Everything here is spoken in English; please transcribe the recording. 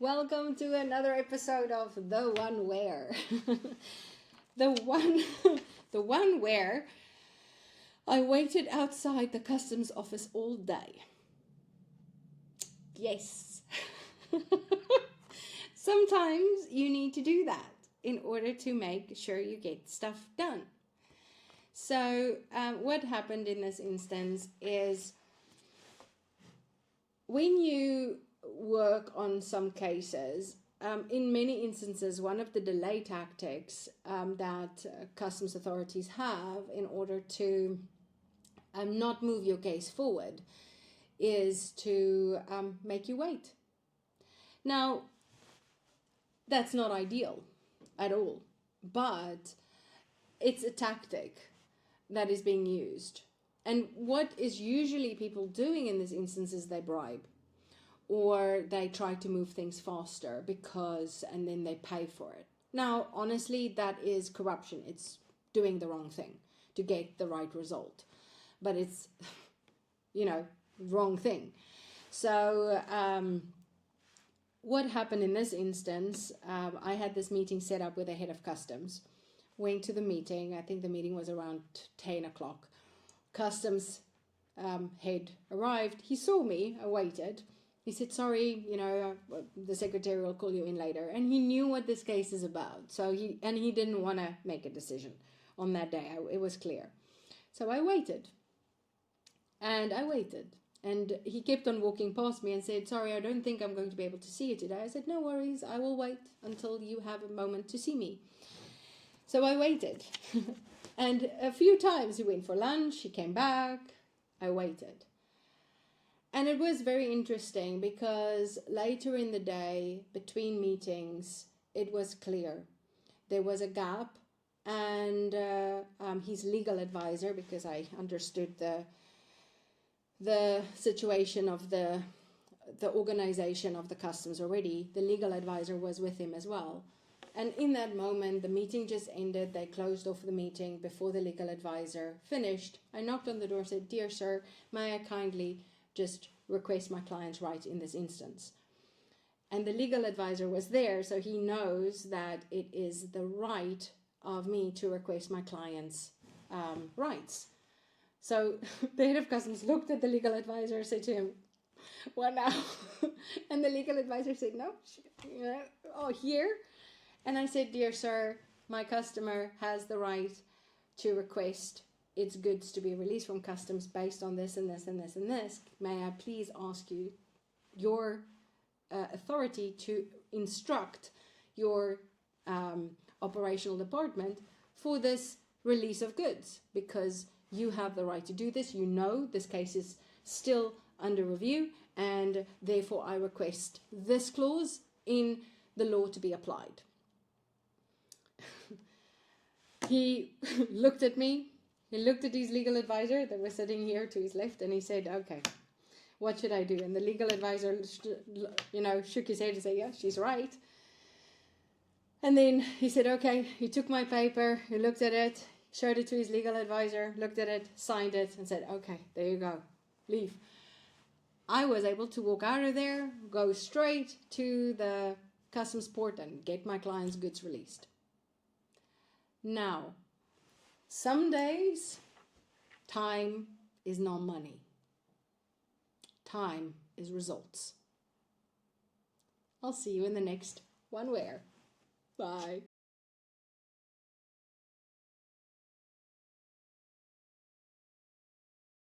Welcome to another episode of The One Where. the one where I waited outside the customs office all day. Yes. Sometimes you need to do that in order to make sure you get stuff done. So what happened in this instance is when you work on some cases, in many instances, one of the delay tactics that customs authorities have in order to not move your case forward is to make you wait. Now, that's not ideal at all, but it's a tactic that is being used. And what is usually people doing in this instance is they bribe, or they try to move things faster and then they pay for it. Now, honestly, that is corruption. It's doing the wrong thing to get the right result, but it's, wrong thing. So what happened in this instance, I had this meeting set up with the head of customs, went to the meeting. I think the meeting was around 10 o'clock. Customs head arrived. He saw me. I waited. He said, sorry, the secretary will call you in later. And he knew what this case is about. So he didn't want to make a decision on that day. It was clear. So I waited. And I waited. And he kept on walking past me and said, sorry, I don't think I'm going to be able to see you today. I said, no worries. I will wait until you have a moment to see me. So I waited. And a few times he went for lunch. He came back. I waited. And it was very interesting because later in the day, between meetings, it was clear. There was a gap, and his legal advisor, because I understood the situation of the organization of the customs already, the legal advisor was with him as well. And in that moment, the meeting just ended. They closed off the meeting before the legal advisor finished. I knocked on the door and said, dear sir, may I kindly just request my client's right in this instance. And the legal advisor was there, so he knows that it is the right of me to request my client's rights. So the head of customs looked at the legal advisor and said to him, what now? And the legal advisor said, no, here. And I said, dear sir, my customer has the right to request its goods to be released from customs based on this and this and this and this. May I please ask you your authority to instruct your operational department for this release of goods, because you have the right to do this. You know this case is still under review, and therefore I request this clause in the law to be applied. He looked at me. He looked at his legal advisor that was sitting here to his left, and he said, okay, what should I do? And the legal advisor, shook his head and said, yeah, she's right. And then he said, okay, he took my paper, he looked at it, showed it to his legal advisor, looked at it, signed it, and said, okay, there you go, leave. I was able to walk out of there, go straight to the customs port and get my client's goods released. Now, some days, time is not money. Time is results. I'll see you in the next One Where. Bye.